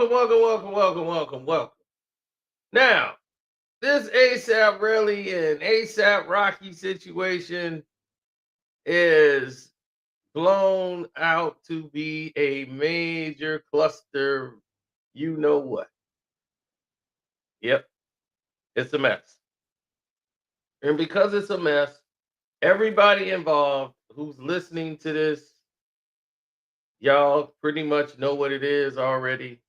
welcome. Now, this ASAP Relli and ASAP Rocky situation is blown out to be a major cluster. You know what? Yep, it's a mess. And because it's a mess, everybody involved who's listening to this, y'all pretty much know what it is already.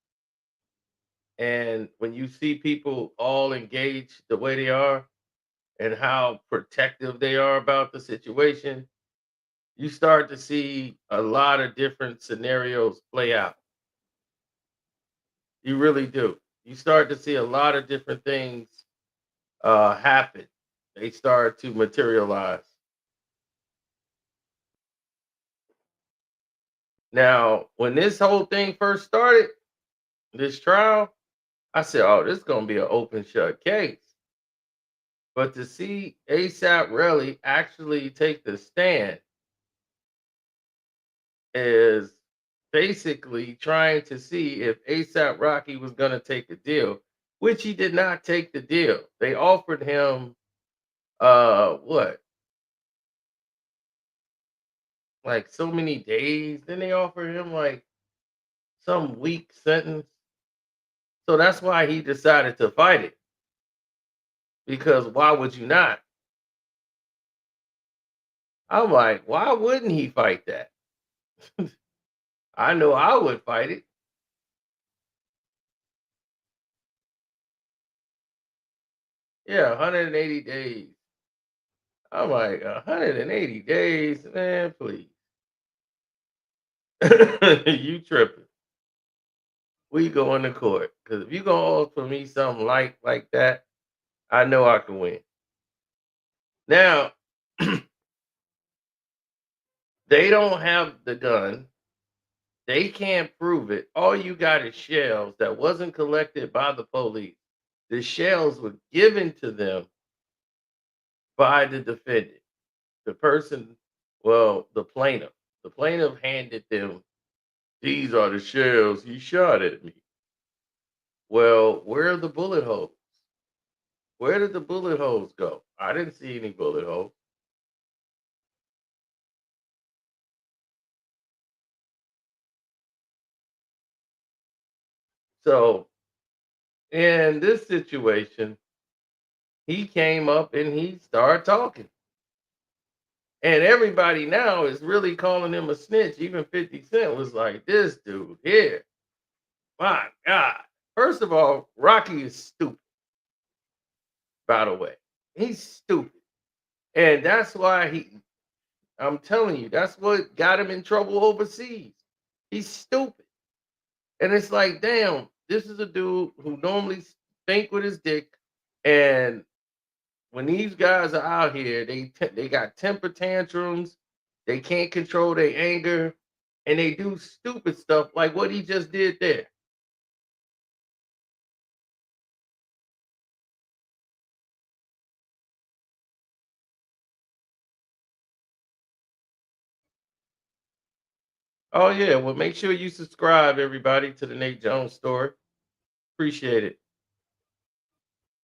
And when you see people all engaged the way they are, and how protective they are about the situation, you start to see a lot of different scenarios play out. You really do. You start to see a lot of different things happen. They start to materialize. Now, when this whole thing first started, this trial, I said, "Oh, this is gonna be an open shut case." But to see ASAP Relly actually take the stand is basically trying to see if ASAP Rocky was going to take a deal, which he did not take the deal. They offered him what? Like so many days. Then they offered him like some weak sentence. So that's why he decided to fight it. Because why would you not? I'm like, why wouldn't he fight that? I know I would fight it. Yeah, 180 days. I'm like, 180 days, man, please. You tripping. We going to court. Because if you gonna offer me something like that, I know I can win. Now, they don't have the gun. They can't prove it. All you got is shells that wasn't collected by the police. The shells were given to them by the defendant. The person, well, the plaintiff. The plaintiff handed them, these are the shells he shot at me. Well, where are the bullet holes? Where did the bullet holes go? I didn't see any bullet holes. So in this situation, he came up and he started talking. And everybody now is really calling him a snitch. Even 50 Cent was like, this dude here. My God. First of all, Rocky is stupid, by the way. He's stupid. And that's why I'm telling you, that's what got him in trouble overseas. He's stupid. And it's like, damn, this is a dude who normally think with his dick. And when these guys are out here, they got temper tantrums, they can't control their anger, and they do stupid stuff like what he just did there. Oh yeah, well make sure you subscribe everybody to the Nate Jones story. Appreciate it.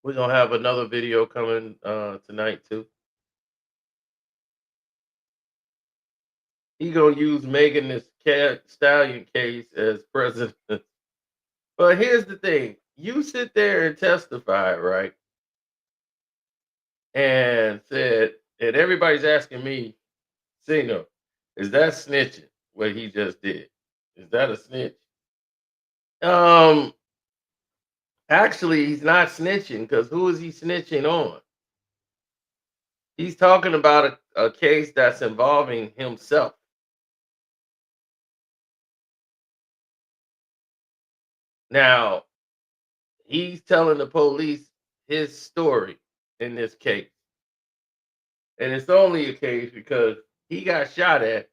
We're gonna have another video coming tonight too. He gonna use Megan this cat stallion case as president. But here's the thing: you sit there and testify, right? And said, and everybody's asking me, Cena, is that snitching? What he just did? Is that a snitch? Um, Actually, he's not snitching because who is he snitching on? He's talking about a case that's involving himself. Now, he's telling the police his story in this case. And it's only a case because he got shot at.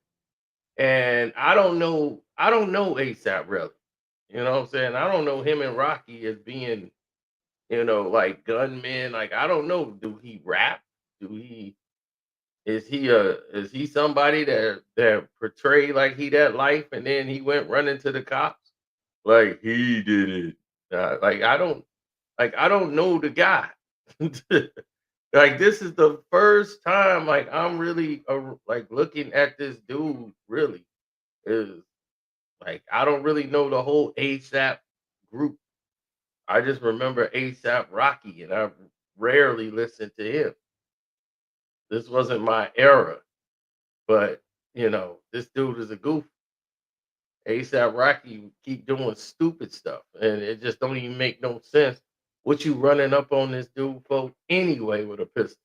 And I don't know ASAP really. You know what I'm saying? I don't know him and Rocky as being, like gunmen. Like I don't know. Do he rap? Do he is he somebody that portray like he that life and then he went running to the cops? like he did it. I don't know the guy. Like this is the first time like I'm really like looking at this dude really is like I don't really know the whole ASAP group. I just remember ASAP Rocky and I rarely listened to him. This wasn't my era, but this dude is a goof. ASAP Rocky keep doing stupid stuff, and it just don't even make no sense. What you running up on this dude for anyway with a pistol?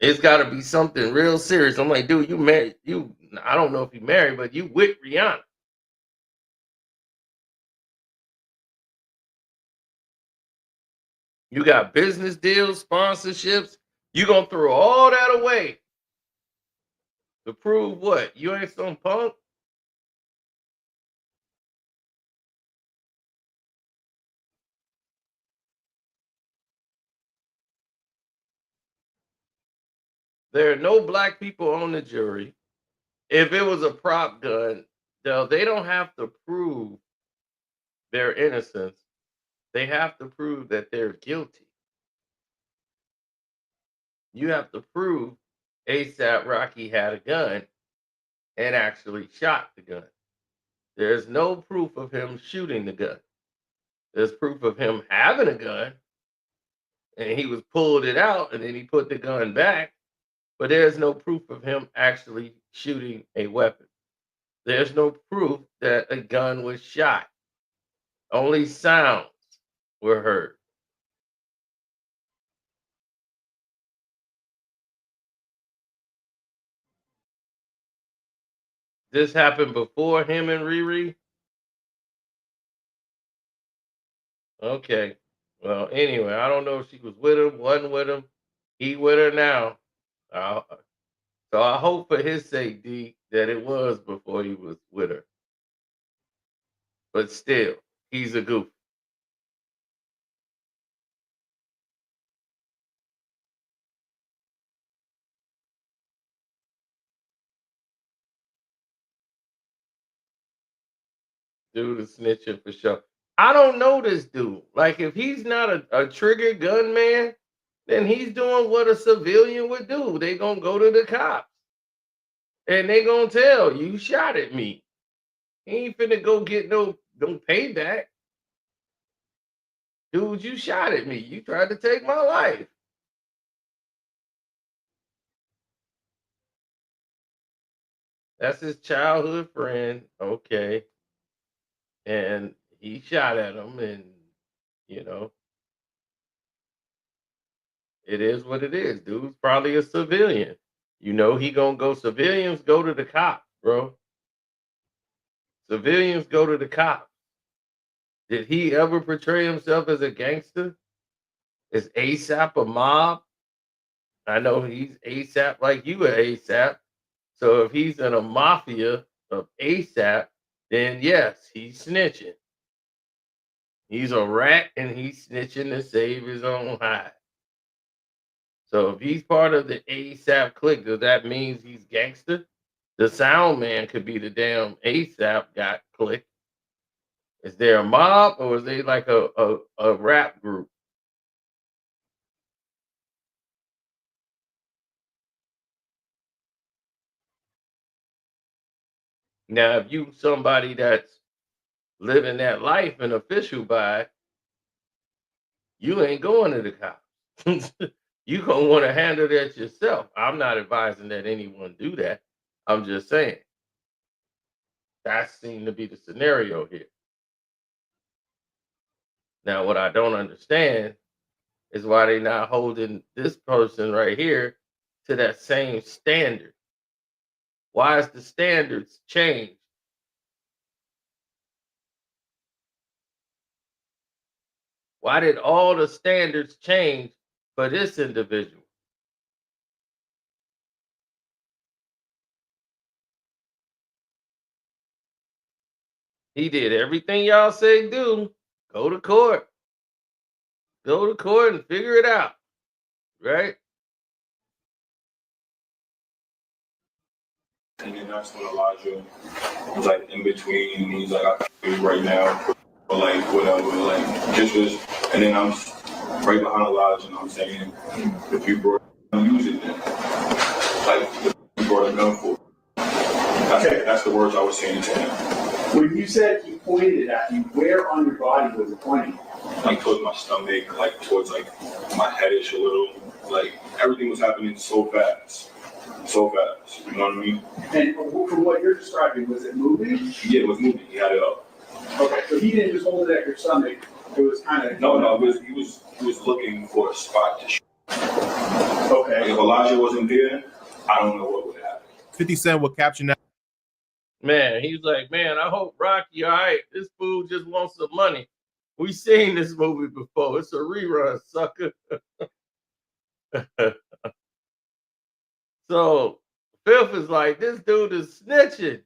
It's got to be something real serious. I'm like, dude, you married? You? I don't know if you married, but you with Rihanna? You got business deals, sponsorships. You gonna throw all that away to prove what? You ain't some punk. There are no black people on the jury. If it was a prop gun, they don't have to prove their innocence. They have to prove that they're guilty. You have to prove ASAP Rocky had a gun and actually shot the gun. There's no proof of him shooting the gun. There's proof of him having a gun and he was pulled it out and then he put the gun back, but there's no proof of him actually shooting a weapon. There's no proof that a gun was shot. Only sounds were heard. This happened before him and Riri. Okay. Well, anyway, I don't know if she was with him, wasn't with him. He with her now. Uh, so I hope for his sake, D, that it was before he was with her. But still, he's a goof. Dude is snitching for sure. I don't know this dude. Like, if he's not a trigger gun man, then he's doing what a civilian would do. They gonna go to the cops and they gonna tell you shot at me. He ain't finna go get no payback. Dude, you shot at me. You tried to take my life. That's his childhood friend. Okay. And he shot at him and you know, it is what it is. Dude's probably a civilian. He gonna go civilians go to the cops, bro. Civilians go to the cops. Did he ever portray himself as a gangster? Is ASAP a mob? I know he's ASAP like you are ASAP. So if he's in a mafia of ASAP, then yes, he's snitching. He's a rat and he's snitching to save his own hide. So if he's part of the ASAP clique, does that mean he's gangster? The sound man could be the damn ASAP got clique. Is there a mob or is they like a rap group? Now, if you somebody that's living that life and official by it, you ain't going to the cops. You gonna want to handle that yourself. I'm not advising that anyone do that. I'm just saying that seemed to be the scenario here. Now, what I don't understand is why they not holding this person right here to that same standard. Why is the standards changed? Why did all the standards change for this individual? He did everything y'all say do. Go to court. Go to court and figure it out. Right? And then that's when Elijah was like in between, and he's like, I can do it right now, or like whatever, like just was. And then I'm right behind Elijah, and I'm saying, if you brought use it, then like if you brought a gun for. That's the words I was saying to him. When you said he pointed at you, where on your body was it pointing? Like towards my stomach, like towards like my headish a little. Like everything was happening so fast. So fast. You know what I mean? And from what you're describing, was it moving? Yeah, it was moving. He had it up. Okay, so he didn't just hold it at your stomach. It was kind of no. He was looking for a spot to shoot. Okay. Like if Elijah wasn't there, I don't know what would happen. 50 Cent will caption that. Man, he's like, man, I hope Rocky, all right, this fool just wants some money. We seen this movie before. It's a rerun, sucker. So Fifth is like, this dude is snitching.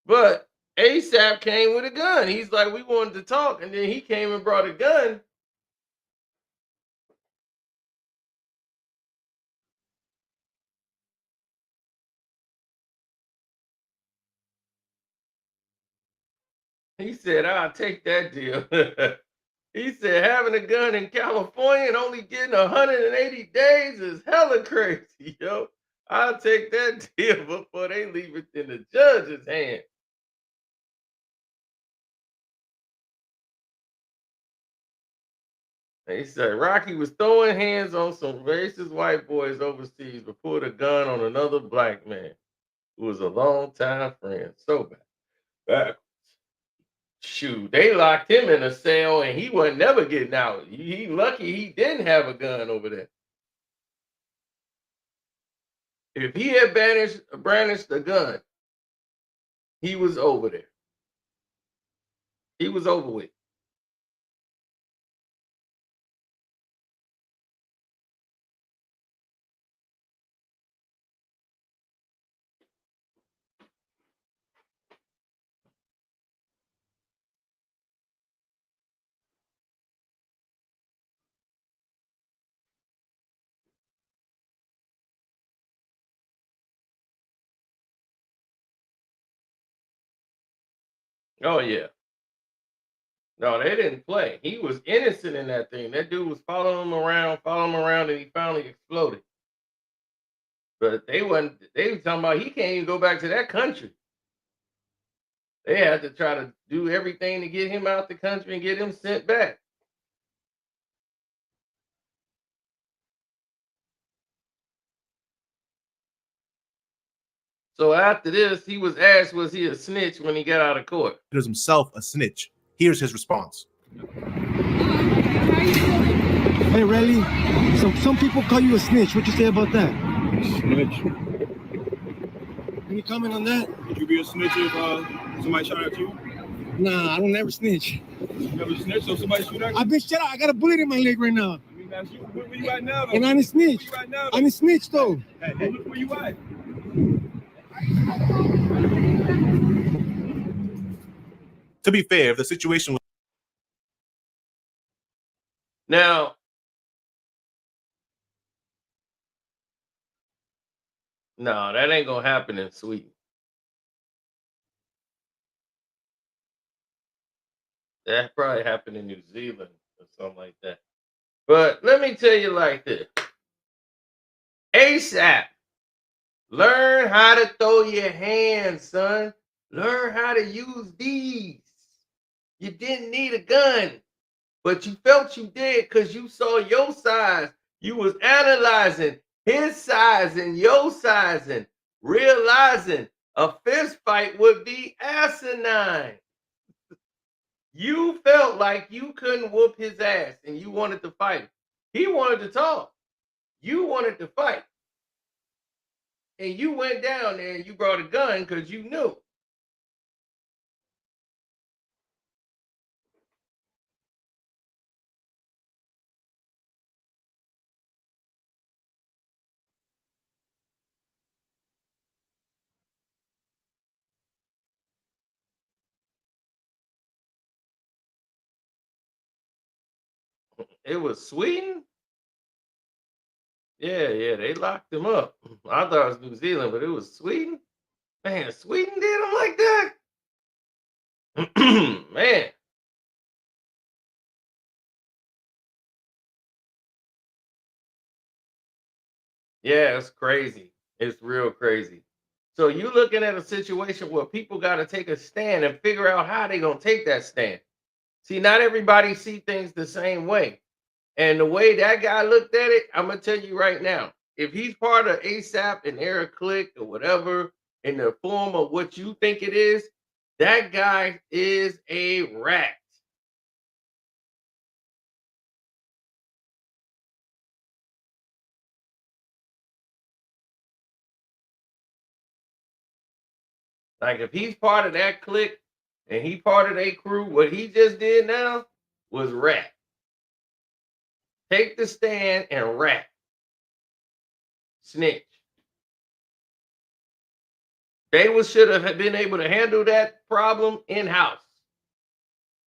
But ASAP came with a gun. He's like, we wanted to talk. And then he came and brought a gun. He said, I'll take that deal. He said, having a gun in California and only getting 180 days is hella crazy, yo. I'll take that deal before they leave it in the judge's hand. He said Rocky was throwing hands on some racist white boys overseas but pulled a gun on another black man who was a longtime friend. So bad. Backwards. Shoot, they locked him in a cell and he wasn't never getting out. He lucky he didn't have a gun over there. If he had brandished a gun, he was over there. He was over with. Oh yeah. No, they didn't play. He was innocent in that thing. That dude was following him around, and he finally exploded. But they were talking about he can't even go back to that country. They had to try to do everything to get him out the country and get him sent back. So after this, he was asked, was he a snitch when he got out of court? He was himself a snitch. Here's his response. Hey, Relli, so some people call you a snitch. What you say about that? Snitch. Any comment on that? Would you be a snitch if somebody shot at you? Nah, I don't ever snitch. You never snitch, so somebody shoot at you? I've been shut out. I got a bullet in my leg right now. I mean, that's you. Where you at now, though? And I'm a snitch. Where you at now, I'm a snitch, though. Hey, look where you at. To be fair, if the situation was Now, no, that ain't gonna happen in Sweden. That probably happened in New Zealand or something like that. But let me tell you like this. ASAP, learn how to throw your hands, son. Learn how to use these. You didn't need a gun, but you felt you did because you saw your size. You was analyzing his size and your size and realizing a fist fight would be asinine. You felt like you couldn't whoop his ass and you wanted to fight. He wanted to talk. You wanted to fight. And you went down there and you brought a gun because you knew. It was Sweden? Yeah, they locked him up. I thought it was New Zealand, but it was Sweden. Man, Sweden did him like that. Man, yeah, it's crazy. It's real crazy. So you looking at a situation where people got to take a stand and figure out how they gonna take that stand. See, not everybody see things the same way. And the way that guy looked at it, I'm gonna tell you right now, if he's part of ASAP and Eric Click or whatever in the form of what you think it is, that guy is a rat. Like if he's part of that clique and he part of their crew, what he just did now was rat. Take the stand and rat. Snitch. They was should have been able to handle that problem in house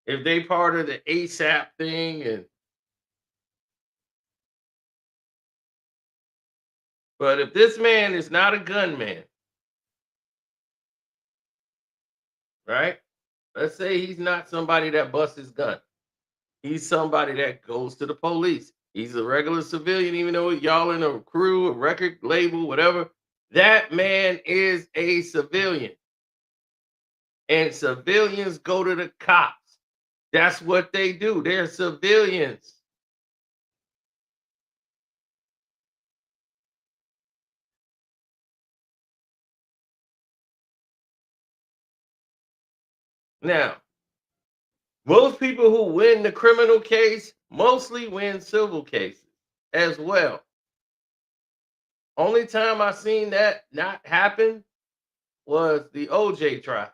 if they part of the ASAP thing. And but if this man is not a gunman, right? Let's say he's not somebody that busts his gun. He's somebody that goes to the police. He's a regular civilian, even though y'all in a crew, a record label, whatever. That man is a civilian. And civilians go to the cops. That's what they do. They're civilians. Now, most people who win the criminal case mostly win civil cases as well. Only time I seen that not happen was the OJ trial.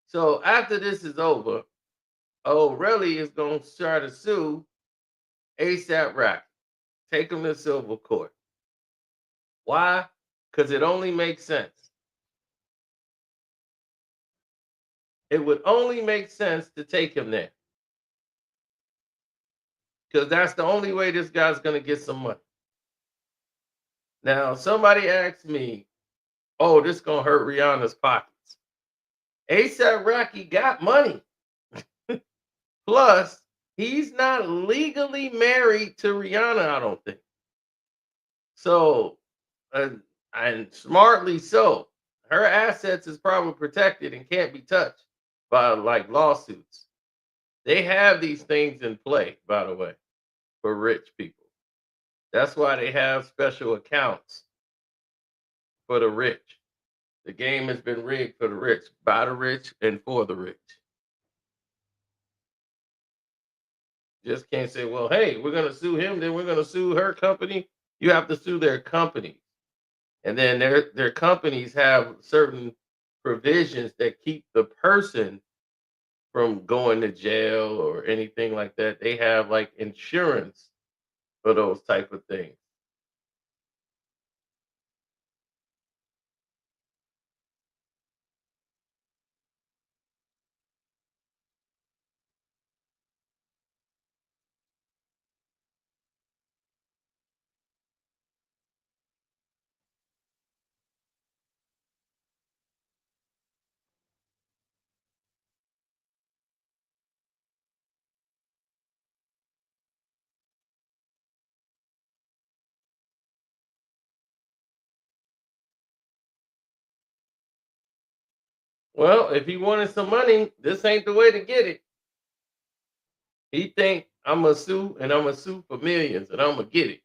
So after this is over, Relli is going to try to sue ASAP Rocky, take him to civil court. Why? Because it only makes sense. It would only make sense to take him there. Because that's the only way this guy's going to get some money. Now, somebody asked me, oh, this going to hurt Rihanna's pockets. ASAP Rocky got money. Plus, he's not legally married to Rihanna, I don't think. So, and smartly so, her assets is probably protected and can't be touched by like lawsuits. They have these things in play, by the way, for rich people. That's why they have special accounts for the rich. The game has been rigged for the rich, by the rich, and for the rich. Just can't say, well, hey, we're going to sue him, then we're going to sue her company. You have to sue their company. And then their companies have certain provisions that keep the person from going to jail or anything like that. They have like insurance for those type of things. Well, if he wanted some money, this ain't the way to get it. He think I'm gonna sue and I'm gonna sue for millions and I'm gonna get it.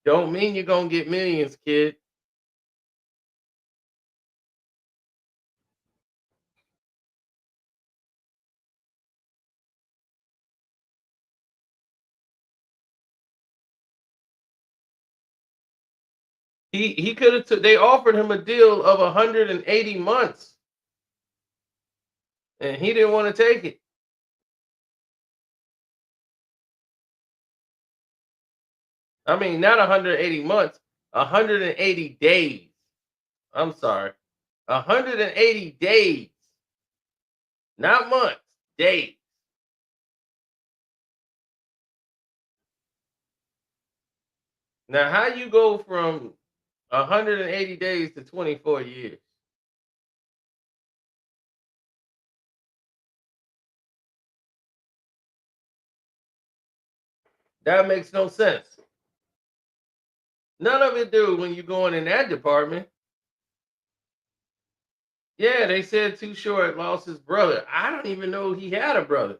Don't mean you're gonna get millions, kid. He could have. They offered him a deal of 180 months, and he didn't want to take it. I mean, not 180 months, 180 days. I'm sorry, 180 days, not months, days. Now, how you go from 180 days to 24 years? That makes no sense. None of it do when you're going in that department. Yeah, they said Too Short lost his brother. I don't even know he had a brother.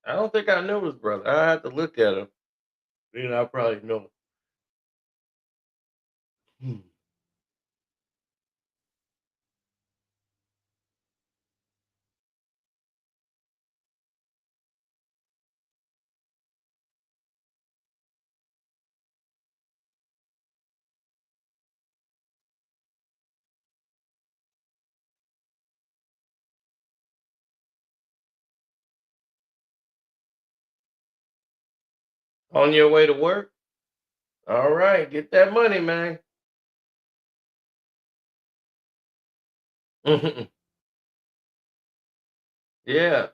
I don't think I knew his brother. I have to look at him. Then I probably know. Hmm. On your way to work? All right, get that money, man. Yeah.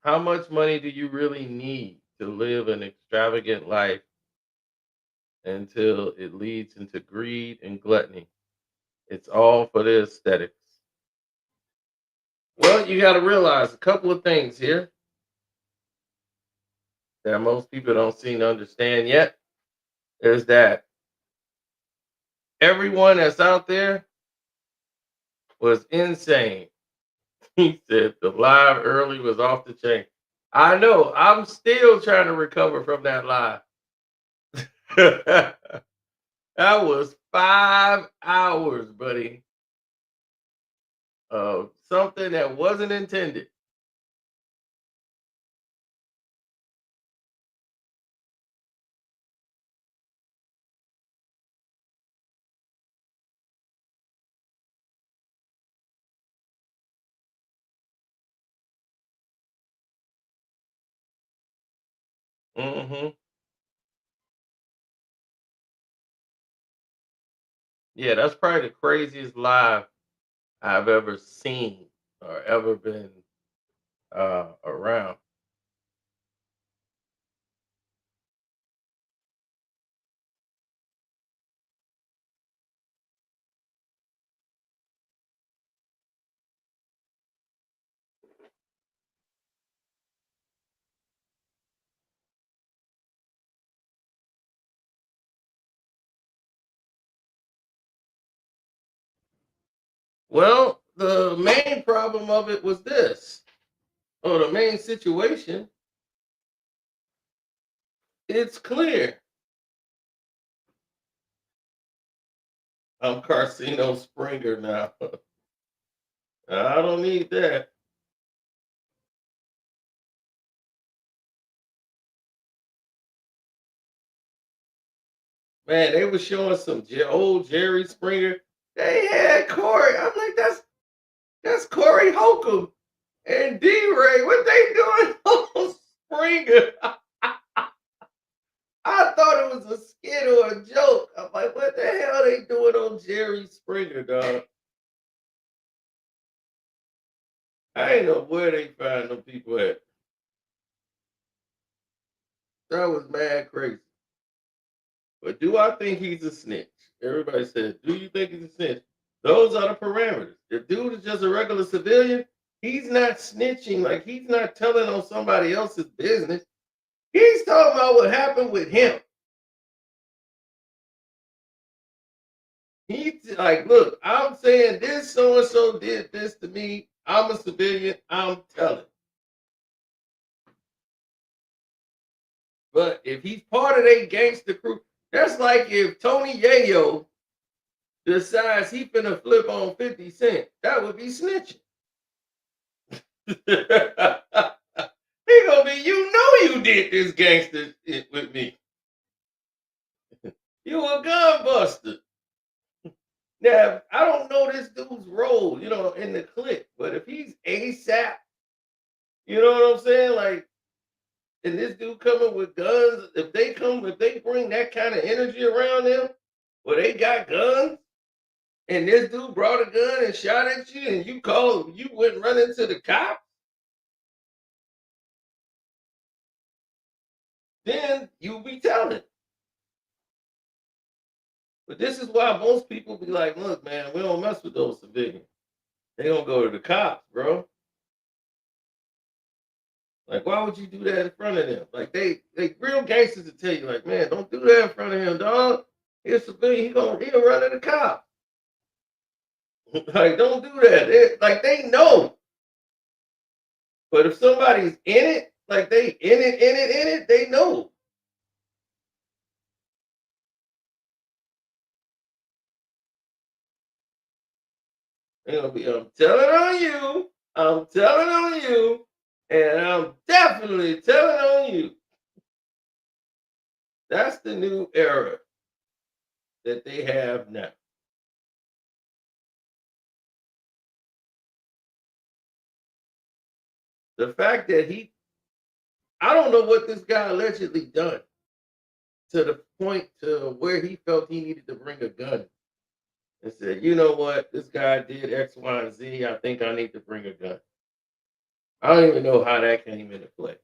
How much money do you really need to live an extravagant life until it leads into greed and gluttony? It's all for the aesthetics. Well, you got to realize a couple of things here that most people don't seem to understand yet is that everyone that's out there was insane. He said the live early was off the chain. I know. I'm still trying to recover from that live. That was 5 hours, buddy, of something that wasn't intended. Hmm. Yeah, that's probably the craziest live I've ever seen or ever been around. Well, the main problem of it was this, or the main situation. It's clear. I'm Carcino Springer now. I don't need that. Man, they were showing some old Jerry Springer. They had Corey. I'm like, that's Corey Holcomb and D Ray. What they doing on Springer? I thought it was a skit or a joke. I'm like, what the hell they doing on Jerry Springer, dog? I ain't know where they find them people at. That was mad crazy. But do I think he's a snitch? Everybody said, do you think he's a snitch? Those are the parameters. If dude is just a regular civilian, he's not snitching. Like he's not telling on somebody else's business. He's talking about what happened with him. He's like, look, I'm saying this so and so did this to me. I'm a civilian. I'm telling. But if he's part of a gangster crew, that's like if Tony Yayo decides he finna flip on 50 Cent. That would be snitching. He gonna be, you know you did this gangster shit with me. You a gun buster. Now, I don't know this dude's role, in the clip, but if he's ASAP, you know what I'm saying? Like, and this dude coming with guns, if they bring that kind of energy around them, where they got guns, and this dude brought a gun and shot at you, and you wouldn't run into the cops, then you'll be telling. But this is why most people be like, look, man, we don't mess with those civilians. They don't go to the cops, bro. Like, why would you do that in front of them? Like, they real gangsters to tell you, like, man, don't do that in front of him, dog. He's a civilian. He'll run to the cops. Like, don't do that. They know. But if somebody's in it, like they in it, they know. They're gonna be, I'm telling on you, I'm telling on you, and I'm definitely telling on you. That's the new era that they have now. The fact that I don't know what this guy allegedly done to the point to where he felt he needed to bring a gun and said, you know what, this guy did X, Y, and Z. I think I need to bring a gun. I don't even know how that came into play.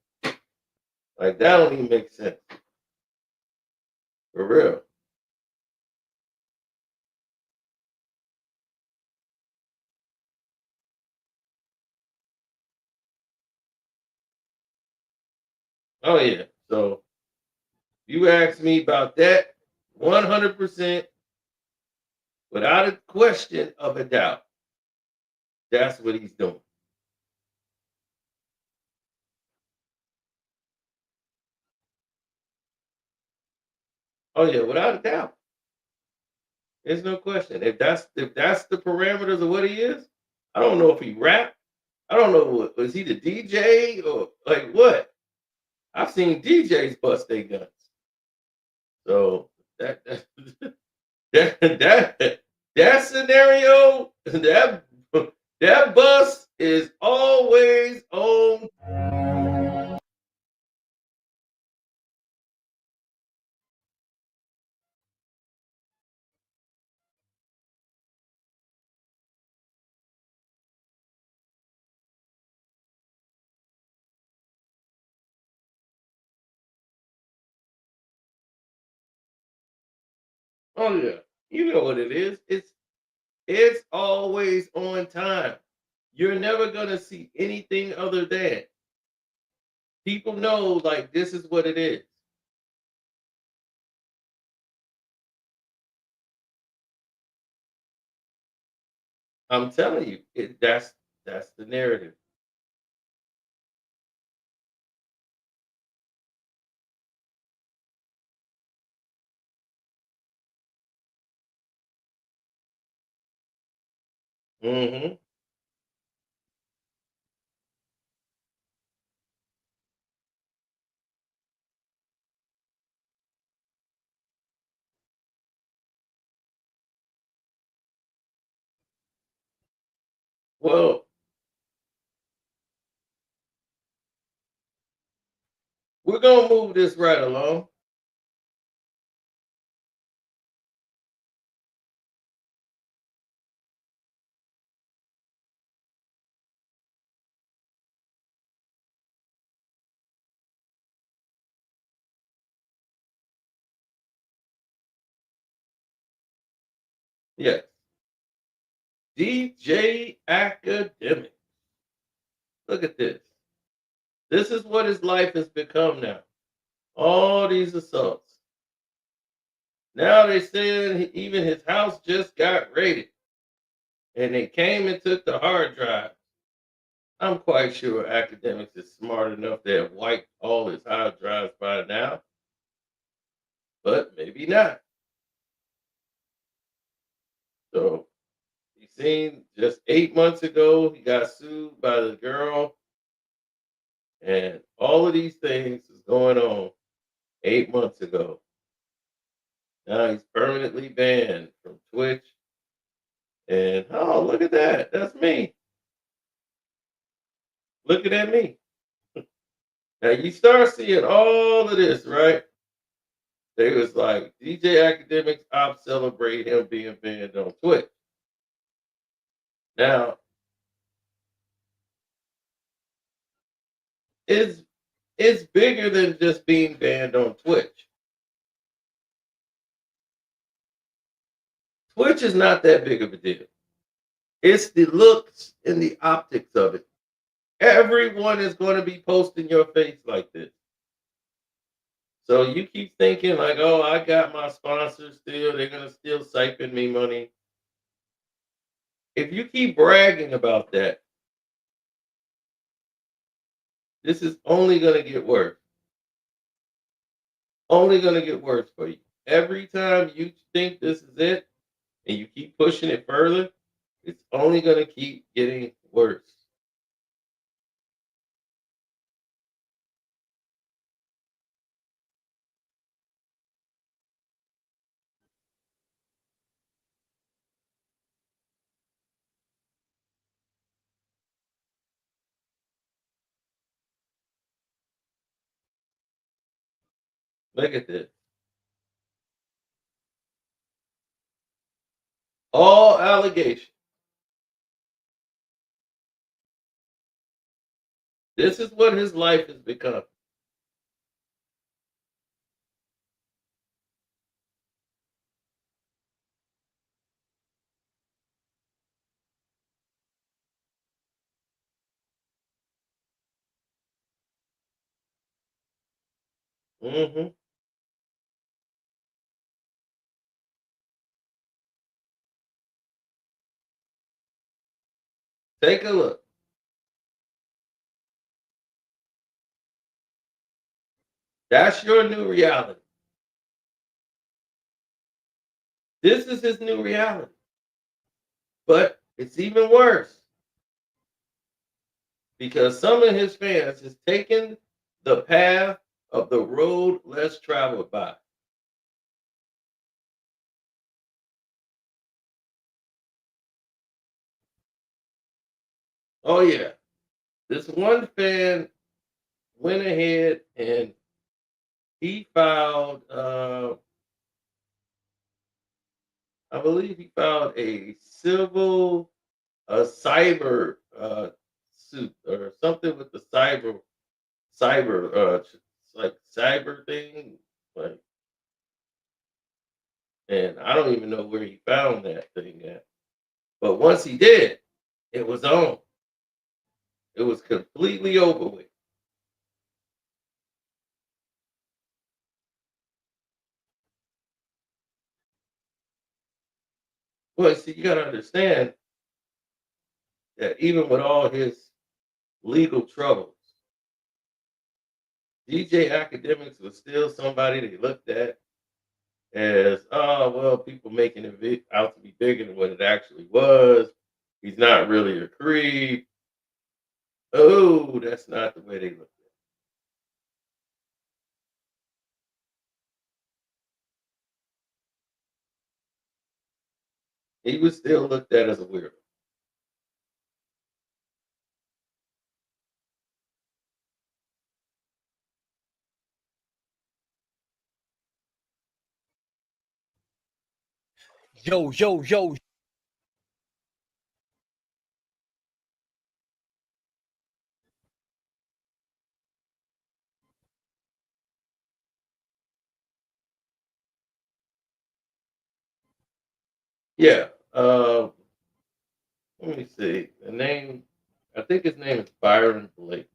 Like, that don't even make sense. For real. Oh, yeah. So, you asked me about that 100% without a question of a doubt. That's what he's doing. Oh, yeah, without a doubt. There's no question. If that's the parameters of what he is, I don't know if he rap. I don't know was he the DJ or like what? I've seen DJs bust their guns. So that that scenario that bus is always on. Oh yeah, you know what it is. It's always on time. You're never gonna see anything other than people know like this is what it is. I'm telling you, that's the narrative. Hmm. Well, we're gonna move this right along. Yes. DJ Academic. Look at this. This is what his life has become now. All these assaults. Now they saying even his house just got raided. And they came and took the hard drive. I'm quite sure Academics is smart enough to have wiped all his hard drives by now. But maybe not. So he seen just 8 months ago, he got sued by the girl. And all of these things is going on 8 months ago. Now he's permanently banned from Twitch. And oh, look at that. That's me. Looking at me. Now you start seeing all of this, right? They was like DJ Academics op celebrate him being banned on Twitch. Now, it's bigger than just being banned on Twitch. Twitch is not that big of a deal. It's the looks and the optics of it. Everyone is going to be posting your face like this. So you keep thinking like, oh, I got my sponsors still. They're going to still siphon me money. If you keep bragging about that, this is only going to get worse. Only going to get worse for you. Every time you think this is it and you keep pushing it further, it's only going to keep getting worse. Look at this. All allegations. This is what his life has become. Mm-hmm. Take a look. That's your new reality. This is his new reality. But it's even worse because some of his fans has taken the path of the road less traveled by. Oh yeah. This one fan went ahead and he filed I believe he filed a cyber suit or something with the cyber like cyber thing, like, and I don't even know where he found that thing at. But once he did, it was on. It was completely over with. Well, see, you gotta understand that even with all his legal troubles, DJ Academics was still somebody they looked at as, oh, well, people making it out to be bigger than what it actually was. He's not really a creep. Oh, that's not the way they look at it. He was still looked at as a weirdo. Yo, yo, yo. Yeah. Let me see. The name, I think his name is Byron Blake.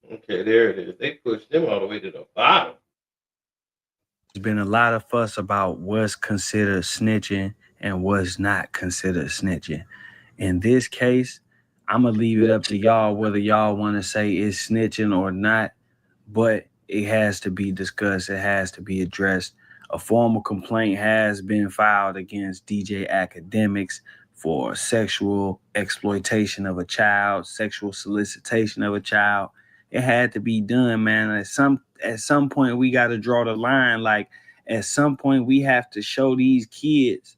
Okay, there it is. They pushed him all the way to the bottom. There's been a lot of fuss about what's considered snitching and what's not considered snitching. In this case, I'm going to leave it up to y'all whether y'all want to say it's snitching or not, but it has to be discussed. It has to be addressed. A formal complaint has been filed against DJ Akademiks for sexual exploitation of a child, sexual solicitation of a child. It had to be done, man. At some point we got to draw the line. Like, at some point we have to show these kids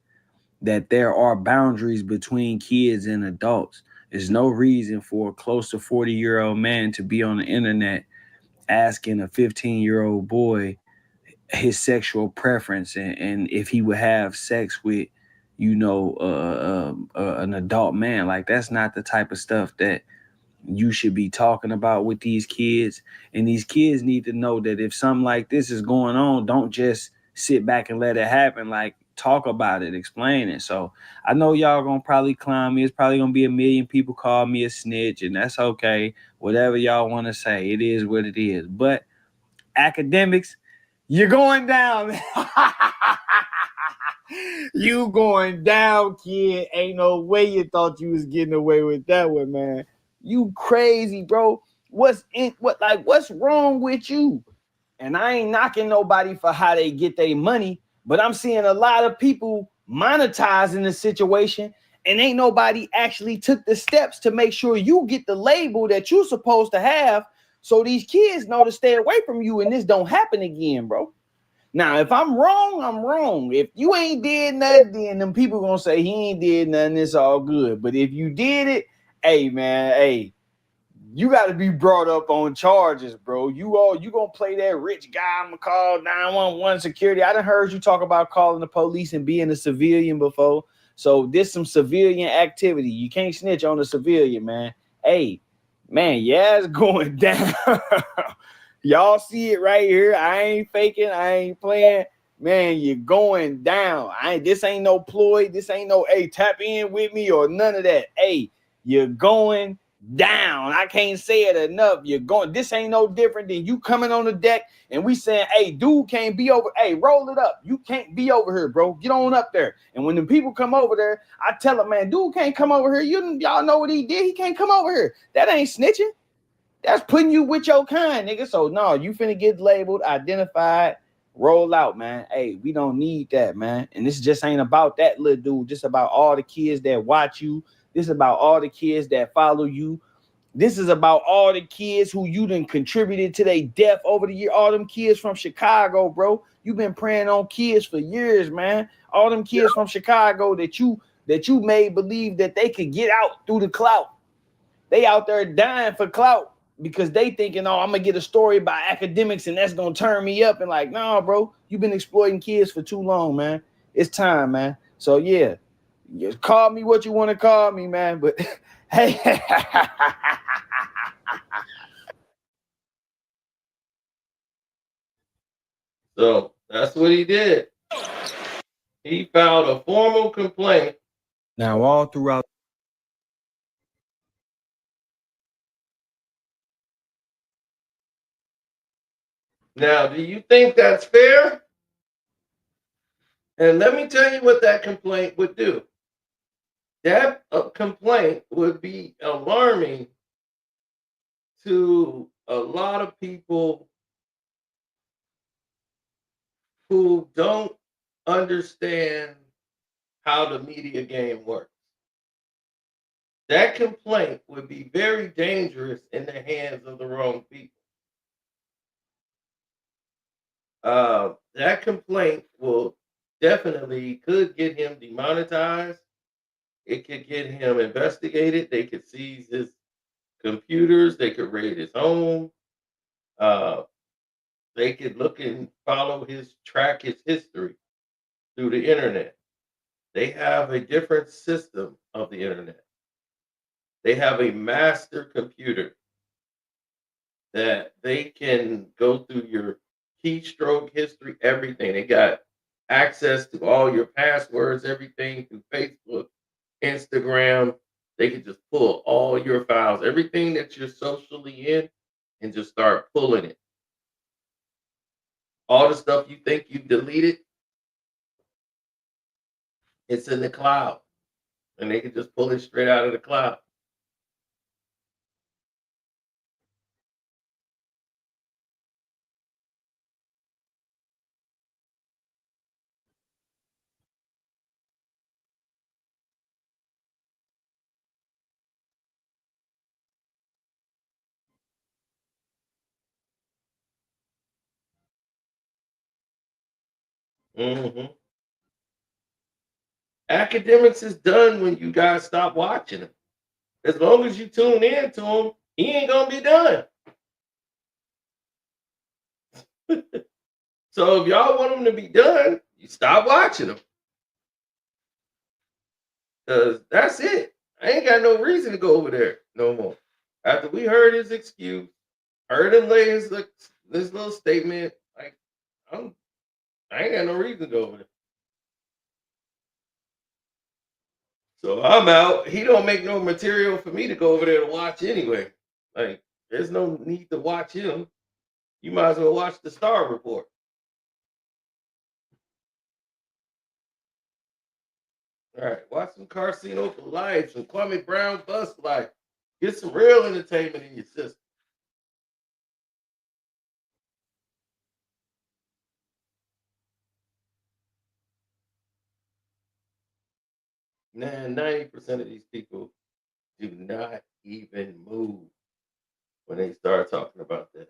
that there are boundaries between kids and adults. There's no reason for a close to 40-year-old man to be on the internet asking a 15-year-old boy his sexual preference and if he would have sex with, an adult man. Like, that's not the type of stuff that you should be talking about with these kids. And these kids need to know that if something like this is going on, don't just sit back and let it happen. Like, talk about it, explain it. So I know y'all gonna probably clown me. It's probably gonna be a million people call me a snitch, and that's okay. Whatever y'all want to say, it is what it is. But Akademiks, you're going down. You going down, kid. Ain't no way you thought you was getting away with that one, man. You crazy, bro. What's wrong with you? And I ain't knocking nobody for how they get their money, but I'm seeing a lot of people monetizing the situation, and ain't nobody actually took the steps to make sure you get the label that you're supposed to have, so these kids know to stay away from you and this don't happen again, bro. Now, if I'm wrong, I'm wrong. If you ain't did nothing, then them people gonna say he ain't did nothing, it's all good. But if you did it, hey man, hey, you got to be brought up on charges, bro. You gonna play that rich guy? I'm gonna call 911 security. I done heard you talk about calling the police and being a civilian before. So this some civilian activity. You can't snitch on a civilian, man. Hey, man, yeah, it's going down. Y'all see it right here. I ain't faking. I ain't playing. Man, you're going down. This ain't no ploy. This ain't no, hey, tap in with me or none of that. Hey, you're going down. I can't say it enough. You're going. This ain't no different than you coming on the deck and we saying, hey, dude can't be over. Hey, roll it up. You can't be over here, bro. Get on up there. And when the people come over there, I tell them, man, dude can't come over here. Y'all know what he did. He can't come over here. That ain't snitching. That's putting you with your kind, nigga. So no, you finna get labeled, identified, roll out, man. Hey, we don't need that, man. And this just ain't about that little dude. Just about all the kids that watch you. This is about all the kids that follow you. This is about all the kids who you done contributed to their death over the year. All them kids from Chicago, bro. You've been preying on kids for years, man. All them kids from Chicago that you made believe that they could get out through the clout. They out there dying for clout because they thinking, oh, I'm gonna get a story by Akademiks and that's gonna turn me up. And like, nah, bro, you've been exploiting kids for too long, man. It's time, man. So yeah, just call me what you want to call me, man. But hey, So that's what he did. He filed a formal complaint. now all throughout. Now, do you think that's fair? And let me tell you what that complaint would do. That complaint would be alarming to a lot of people who don't understand how the media game works. That complaint would be very dangerous in the hands of the wrong people. That complaint will definitely could get him demonetized. It could get him investigated. They could seize his computers. They could raid his home. Uh, they could look and track his history through the internet. They have a different system of the internet. They have a master computer that they can go through your keystroke history, everything. They got access to all your passwords, everything through Facebook, Instagram. They can just pull all your files, everything that you're socially in, and just start pulling it. All the stuff you think you deleted, it's in the cloud. And they can just pull it straight out of the cloud. Hmm. Academics is done when you guys stop watching him. As long as you tune in to him, he ain't gonna be done. So if y'all want him to be done, you stop watching him. Cause that's it. I ain't got no reason to go over there no more. After we heard his excuse, heard him lay his little statement, like I ain't got no reason to go over there. So I'm out. He don't make no material for me to go over there to watch anyway. Like, there's no need to watch him. You might as well watch the Star Report. All right, watch some Carcino for Life, some Kwame Brown Bus Life. Get some real entertainment in your system. Now, 90% of these people do not even move when they start talking about that.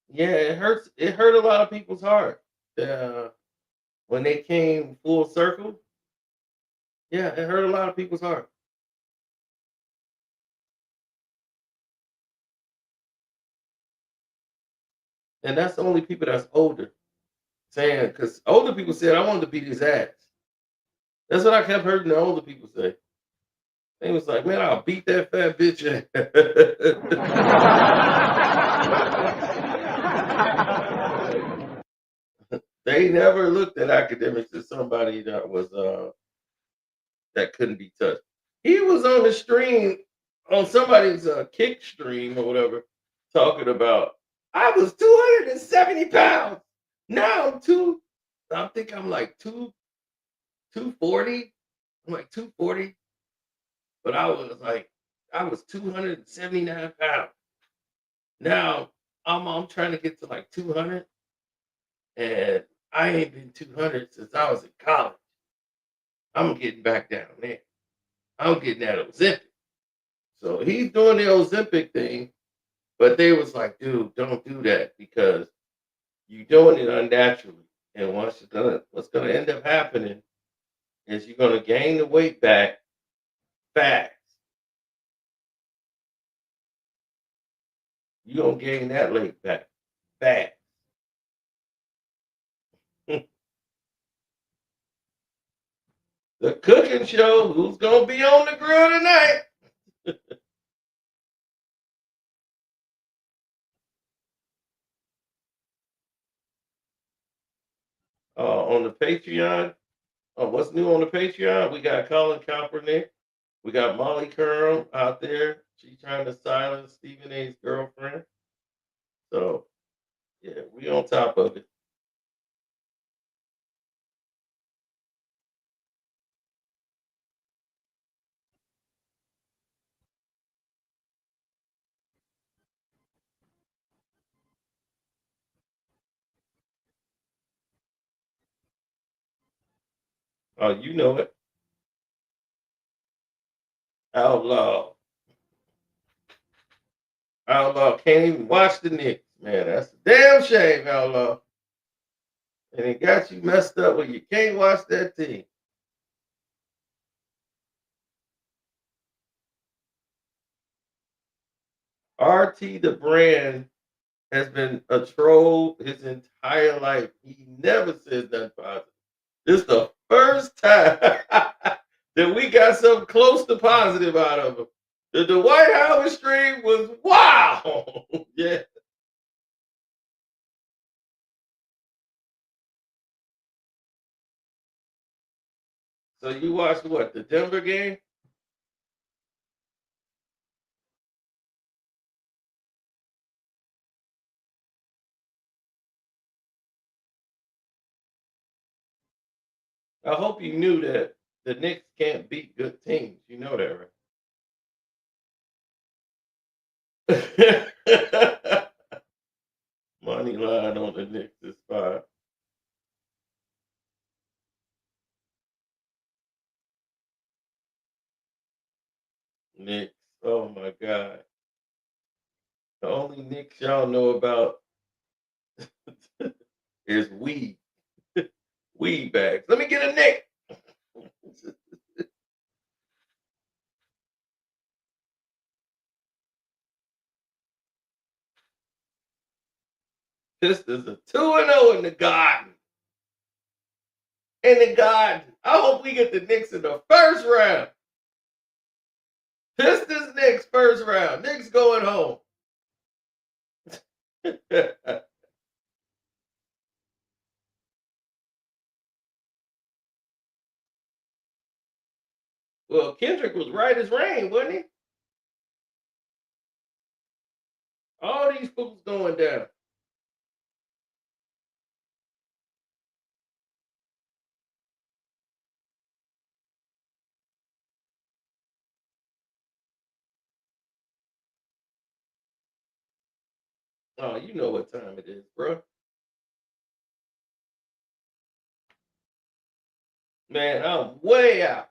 Yeah, it hurts. It hurt a lot of people's heart. When they came full circle, yeah, it hurt a lot of people's heart. And that's the only people that's older saying, because older people said, I wanted to beat his ass. That's what I kept hearing the older people say. They was like, man, I'll beat that fat bitch ass. They never looked at academics as somebody that was that couldn't be touched. He was on the stream on somebody's kick stream or whatever, talking about I was 270 pounds. Now I'm two. I think I'm like 240. I'm like 240, but I was 279 pounds. Now I'm trying to get to like 200, and I ain't been 200 since I was in college. I'm getting back down there. I'm getting that Ozempic. So he's doing the Ozempic thing, but they was like, dude, don't do that because you're doing it unnaturally. And what's gonna end up happening is you're gonna gain the weight back fast. You're gonna gain that weight back fast. The cooking show, who's gonna be on the grill tonight? On the Patreon. What's new on the Patreon? We got Colin Kaepernick. We got Molly Curl out there. She's trying to silence Stephen A's girlfriend. So, yeah, we on top of it. Oh, you know it. Outlaw. Outlaw can't even watch the Knicks, man. That's a damn shame, Outlaw. And it got you messed up where you can't watch that team. RT the brand has been a troll his entire life. He never says nothing positive. This is the first time that we got something close to positive out of him. The White Howard stream was wow. Yeah. So you watched what, the Denver game? I hope you knew that the Knicks can't beat good teams. You know that, right? Money line on the Knicks is fine. Knicks. Oh my God. The only nicks y'all know about is weed. Weed bags. Let me get a nick. Pistons are 2-0 in the garden. In the garden. I hope we get the Knicks in the first round. Pistons Knicks first round. Knicks going home. Well, Kendrick was right as rain, wasn't he? All these fools going down. Oh, you know what time it is, bro. Man, I'm way out.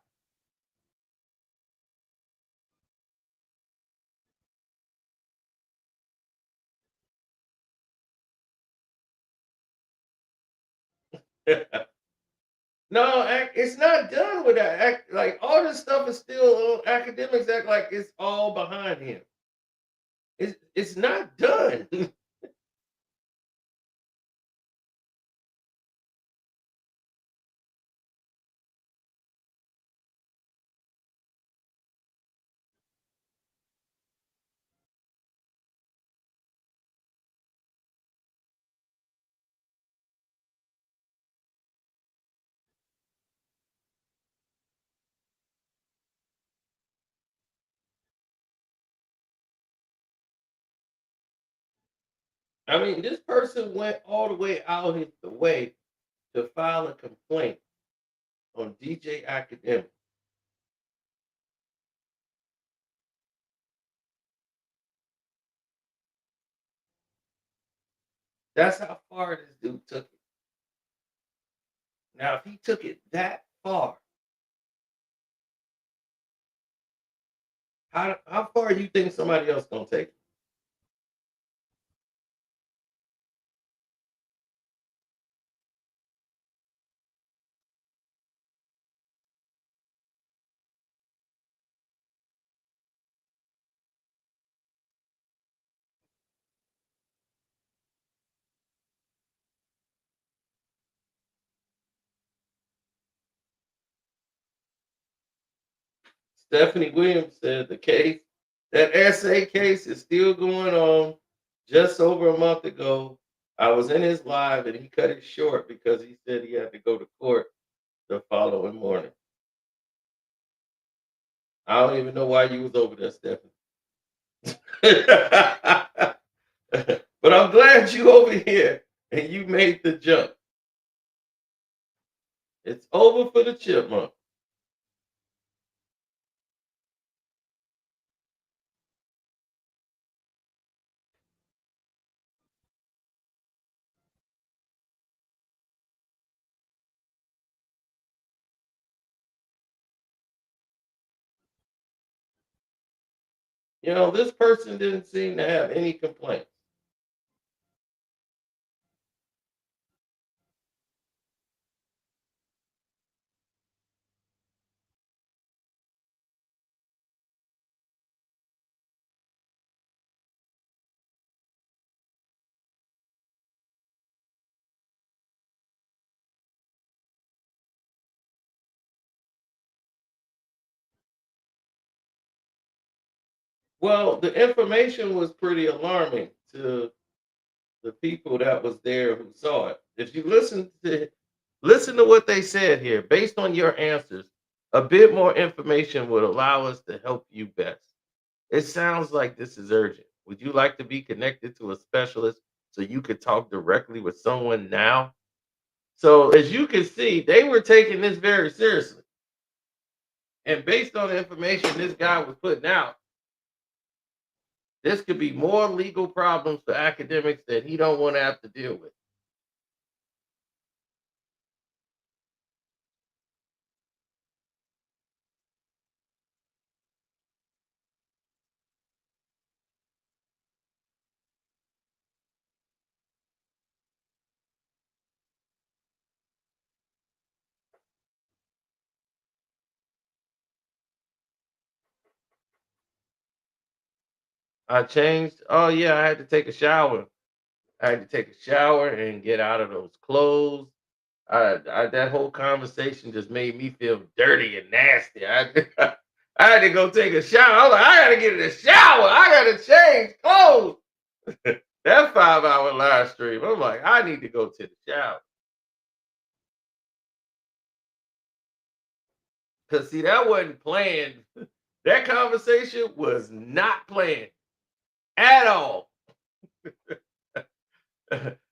No, it's not done with that. Like all this stuff is still academics act like it's all behind him. It's not done. I mean, this person went all the way out the way to file a complaint on DJ Academics. That's how far this dude took it. Now, if he took it that far, how far do you think somebody else gonna take it? Stephanie Williams said that essay case is still going on. Just over a month ago, I was in his live and he cut it short because he said he had to go to court the following morning. I don't even know why you was over there, Stephanie. But I'm glad you over here and you made the jump. It's over for the chipmunk. You know, this person didn't seem to have any complaints. Well, the information was pretty alarming to the people that was there who saw it. If you listen to what they said here, based on your answers, a bit more information would allow us to help you best. It sounds like this is urgent. Would you like to be connected to a specialist so you could talk directly with someone now? So, as you can see, they were taking this very seriously. And based on the information this guy was putting out, this could be more legal problems for academics that he don't want to have to deal with. I changed. Oh yeah, I had to take a shower. I had to take a shower and get out of those clothes. That whole conversation just made me feel dirty and nasty. I had to go take a shower. I was like, I gotta get in the shower. I gotta change clothes. That 5 hour live stream. I'm like, I need to go to the shower. Cause see, that wasn't planned. That conversation was not planned at all.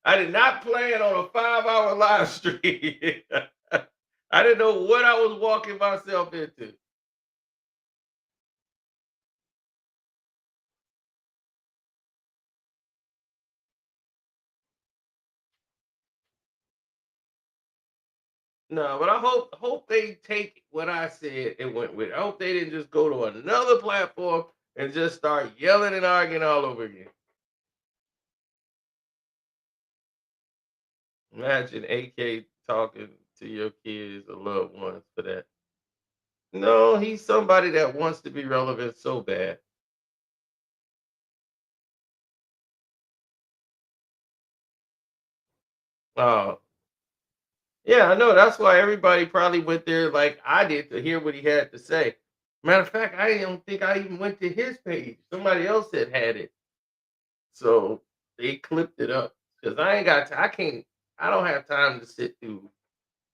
I did not plan on a 5 hour live stream. I didn't know what I was walking myself into. No, but I hope they take what I said and went with it. I hope they didn't just go to another platform and just start yelling and arguing all over again. Imagine AK talking to your kids or loved ones for that. No, he's somebody that wants to be relevant so bad. Oh, yeah, I know. That's why everybody probably went there like I did to hear what he had to say. Matter of fact, I don't think I even went to his page. Somebody else had it. So they clipped it up. Because I ain't got I can't I don't have time to sit through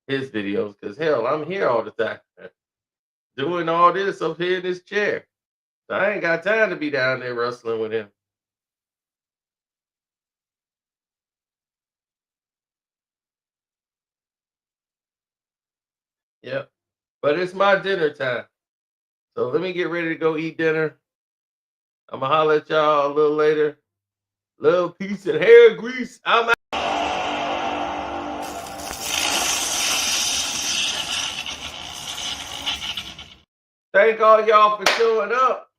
his videos because hell, I'm here all the time doing all this up here in this chair. So I ain't got time to be down there wrestling with him. Yep. But it's my dinner time. So let me get ready to go eat dinner. I'm gonna holler at y'all a little later. Little piece of hair grease. I'm out. Thank all y'all for showing up.